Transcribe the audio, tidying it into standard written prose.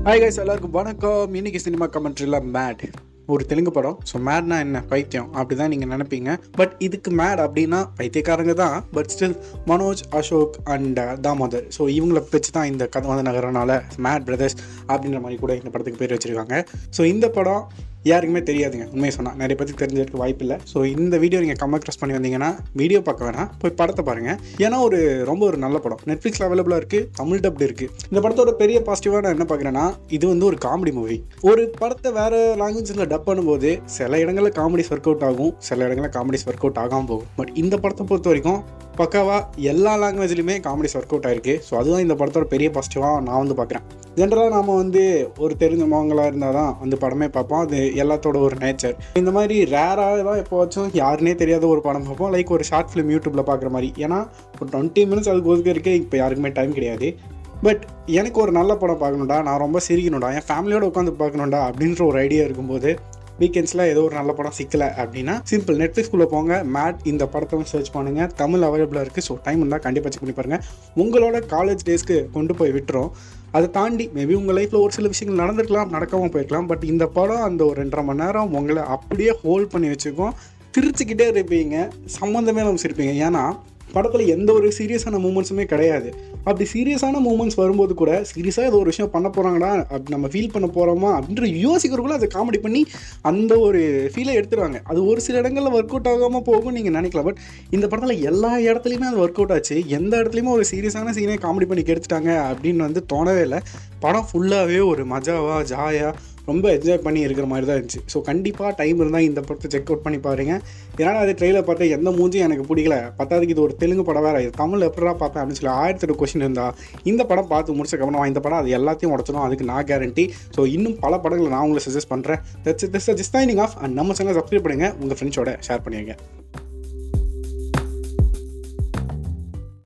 Hi guys, எல்லாருக்கும் வணக்கம். இன்னைக்கு சினிமா கமெண்ட்ரியில் மேட் ஒரு தெலுங்கு படம். ஸோ மேட்னா என்ன, பைத்தியம் அப்படி தான் நீங்கள் நினைப்பீங்க. பட் இதுக்கு மேட் அப்படின்னா பைத்தியக்காரங்க தான். But still Manoj, Ashok and Damodar, so இவங்கள வச்சு தான் இந்த கதை வந்து நகரனால மேட் பிரதர்ஸ் அப்படின்ற மாதிரி கூட இந்த படத்துக்கு பேர் வச்சுருக்காங்க. ஸோ இந்த படம் யாருக்குமே தெரியாதுங்க, உண்மையை சொன்னால் நிறைய பேருக்கு தெரிஞ்சிருக்க வாய்ப்பு இல்லை. ஸோ இந்த வீடியோ நீங்கள் கமெண்ட் க்ராஸ் பண்ணி வந்தீங்கன்னா வீடியோ பார்க்க வேணாம், போய் படத்தை பாருங்கள். ஏன்னா ரொம்ப ஒரு நல்ல படம். நெட்ஃப்ளிக்ஸில் அவைலபிளாக இருக்குது, தமிழ் டப்டு இருக்குது. இந்த படத்தோட பெரிய பாசிட்டிவாக நான் என்ன பார்க்குறேன்னா, இது வந்து ஒரு காமெடி மூவி. ஒரு படத்தை வேறு லாங்குவேஜில் டப் பண்ணும்போது சில இடங்களில் காமெடிஸ் ஒர்க் அவுட் ஆகும், சில இடங்களில் காமெடிஸ் ஒர்க் அவுட் ஆகாமல் போகும். பட் இந்த படத்தை பொறுத்த வரைக்கும் பக்காவாக எல்லா லாங்குவேஜ்லையுமே காமெடிஸ் ஒர்க் அவுட் ஆகிருக்கு. ஸோ அதுதான் இந்த படத்தோட பெரிய பாசிட்டிவாக நான் வந்து பார்க்குறேன். ஜென்ரலாக நாம் வந்து ஒரு தெரிஞ்ச முகங்களாக இருந்தால் தான் வந்து படமே பார்ப்போம். அது எல்லாத்தோட ஒரு நேச்சர். இந்த மாதிரி ரேராக தான் எப்போவாச்சும் யாருனே தெரியாத ஒரு படம் பார்ப்போம், லைக் ஒரு ஷார்ட் ஃபிலிம் யூடியூப்பில் பார்க்குற மாதிரி. ஏன்னா ஒரு 20 மினிட்ஸ் அதுக்கு ஒதுக்கிறதுக்கே இப்போ யாருக்குமே டைம் கிடையாது. பட் எனக்கு ஒரு நல்ல படம் பார்க்கணுண்டா, நான் ரொம்ப சிரிக்கணும்டா, என் ஃபேமிலியோடு உட்காந்து பார்க்கணுண்டா அப்படின்ற ஒரு ஐடியா இருக்கும்போது வீக்கெண்ட்ஸில் ஏதோ ஒரு நல்ல படம் சிக்கலை அப்படின்னா சிம்பிள் நெட்ஃப்ளிக்ஸ்குள்ளே போங்க, மேட் இந்த படத்தை சர்ச் பண்ணுங்கள். தமிழ் அவைலபிளாக இருக்குது. ஸோ டைம் இருந்தால் கண்டிப்பாக செக் பண்ணி பாருங்கள். உங்களோட காலேஜ் டேஸ்க்கு கொண்டு போய் விட்டுரும். அதை தாண்டி மேபி உங்கள் லைஃப்பில் ஒரு சில விஷயங்கள் நடந்திருக்கலாம், நடக்காமல் போயிருக்கலாம். பட் இந்த படம் அந்த ஒரு 2.5 மணி நேரம் உங்களை அப்படியே ஹோல்ட் பண்ணி வச்சுக்கும். சிரிச்சுக்கிட்டே இருப்பீங்க, சம்மந்தமே நம்ம சிரிப்பீங்க. ஏன்னா படத்தில் எந்த ஒரு சீரியஸான மூமெண்ட்ஸுமே கிடையாது. அப்படி சீரியஸான மூமெண்ட்ஸ் வரும்போது கூட சீரியஸாக ஏதோ ஒரு விஷயம் பண்ண போகிறாங்கடா, அப்படி நம்ம ஃபீல் பண்ண போகிறோமா அப்படின்ற யோசிக்கிறக்குள்ள அதை காமெடி பண்ணி அந்த ஒரு ஃபீலை எடுத்துருவாங்க. அது ஒரு சில இடங்களில் ஒர்க் அவுட் ஆகாமல் போகும் நீங்கள் நினைக்கலாம். பட் இந்த படத்தில் எல்லா இடத்துலையுமே அது ஒர்க் அவுட் ஆச்சு. எந்த இடத்துலையுமே ஒரு சீரியஸான சீனே காமெடி பண்ணி கெடுத்துட்டாங்க அப்படின்னு வந்து தோணவே இல்லை. படம் ஃபுல்லாகவே ஒரு மஜாவாக ஜாயாக ரொம்ப என்ஜாய் பண்ணி இருக்கிற மாதிரி தான் இருந்துச்சு. ஸோ கண்டிப்பாக டைம் இருந்தால் இந்த படத்தை செக் அவுட் பண்ணி பாருங்கள். ஏன்னா அது ட்ரெயிலர் பார்த்து எந்த மூஞ்சும் எனக்கு பிடிக்கல, பத்தாவதுக்கு இது ஒரு தெலுங்கு படம் வேறு, இது தமிழ் எப்படா பார்ப்பேன் அப்படின்னு சொல்லி 1008 கொஸ்டின் இருந்தால் இந்த படம் பார்த்து முடிச்சக்கப்புறம் இந்த படம் அது எல்லாத்தையும் உடச்சிடும், அதுக்கு நான் கேரண்டி. ஸோ இன்னும் பல படங்களை நான் உங்களை சஜஸ்ட் பண்ணுறேன். That's just signing off. And நம்ம சேனல் சப்ஸ்கிரைப் பண்ணுங்கள், உங்கள் ஃப்ரெண்ட்ஸோட ஷேர் பண்ணிடுங்க.